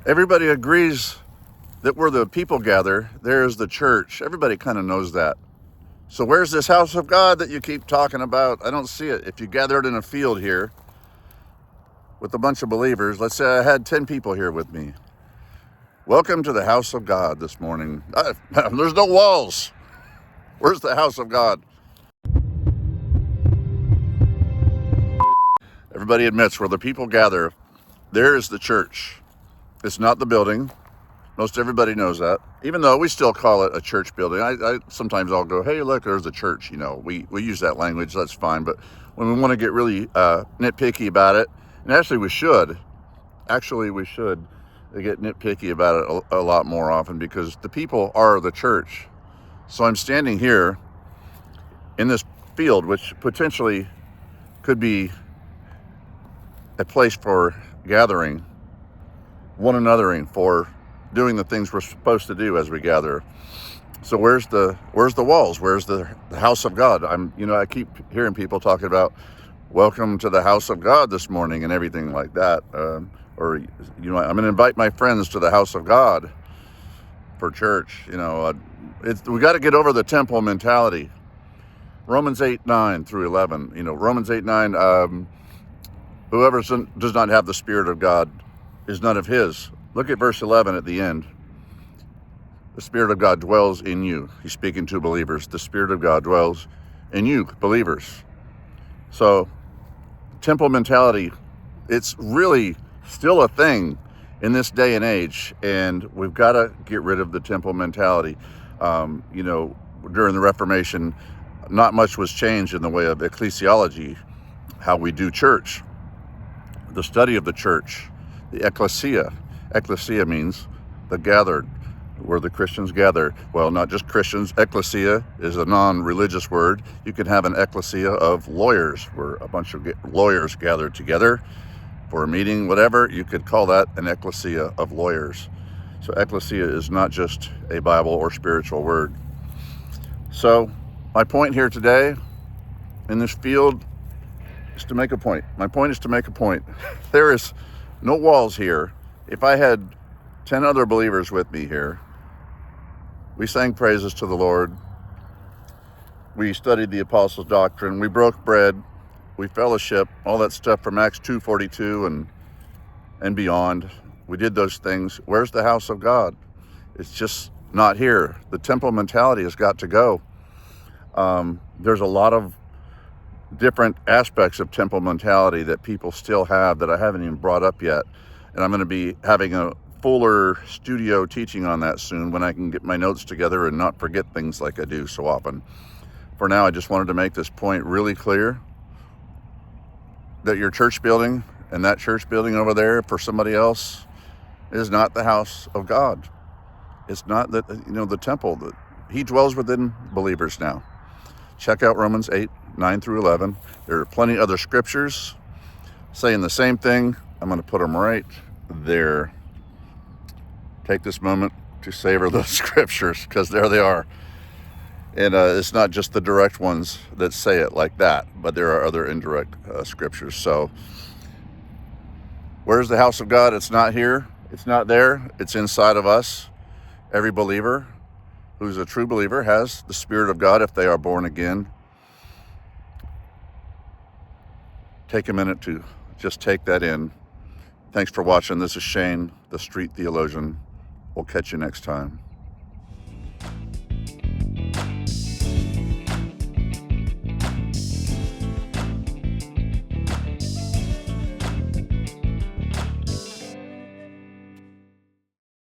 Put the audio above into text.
Everybody agrees that where the people gather, there's the church. Everybody kind of knows that. So where's this house of God that you keep talking about? I don't see it. If you gathered in a field here with a bunch of believers, let's say I had 10 people here with me. Welcome to the house of God this morning. There's no walls. Where's the house of God? Everybody admits where the people gather, there is the church. It's not the building. Most everybody knows that, even though we still call it a church building. I sometimes I'll go, hey, look, there's a church. We use that language. That's fine. But when we want to get really nitpicky about it, and actually we should get nitpicky about it a lot more often, because the people are the church. So I'm standing here in this field, which potentially could be a place for gathering one anothering, for doing the things we're supposed to do as we gather. So where's the walls? Where's the house of God? I keep hearing people talking about welcome to the house of God this morning and everything like that. I'm going to invite my friends to the house of God for church. We got to get over the temple mentality. Romans 8:9 through 11. Romans 8:9. Whoever does not have the Spirit of God is none of his. Look at verse 11 at the end. The Spirit of God dwells in you. He's speaking to believers. The Spirit of God dwells in you, believers. So, temple mentality, it's really still a thing in this day and age, and we've got to get rid of the temple mentality. During the Reformation, not much was changed in the way of ecclesiology, how we do church, the study of the church, the ecclesia. Ecclesia means the gathered, where the Christians gather. Well, not just Christians. Ecclesia is a non-religious word. You can have an ecclesia of lawyers, where a bunch of lawyers gather together for a meeting, whatever. You could call that an ecclesia of lawyers. So ecclesia is not just a Bible or spiritual word. So my point here today in this field is to make a point. My point is to make a point. There is no walls here. If I had 10 other believers with me here, we sang praises to the Lord. We studied the apostles' doctrine. We broke bread. We fellowship, all that stuff from Acts 2:42 and beyond. We did those things. Where's the house of God? It's just not here. The temple mentality has got to go. There's a lot of different aspects of temple mentality that people still have that I haven't even brought up yet. And I'm going to be having a fuller studio teaching on that soon, when I can get my notes together and not forget things like I do so often. For now, I just wanted to make this point really clear, that your church building and that church building over there for somebody else is not the house of God. It's not the temple. That he dwells within believers now. Check out Romans 8:9 through 11. There are plenty other scriptures saying the same thing. I'm going to put them right there. Take this moment to savor those scriptures, because there they are. And it's not just the direct ones that say it like that, but there are other indirect scriptures. So where's the house of God? It's not here. It's not there. It's inside of us. Every believer who's a true believer has the Spirit of God if they are born again. Take a minute to just take that in. Thanks for watching. This is Shane, the Street Theologian. We'll catch you next time.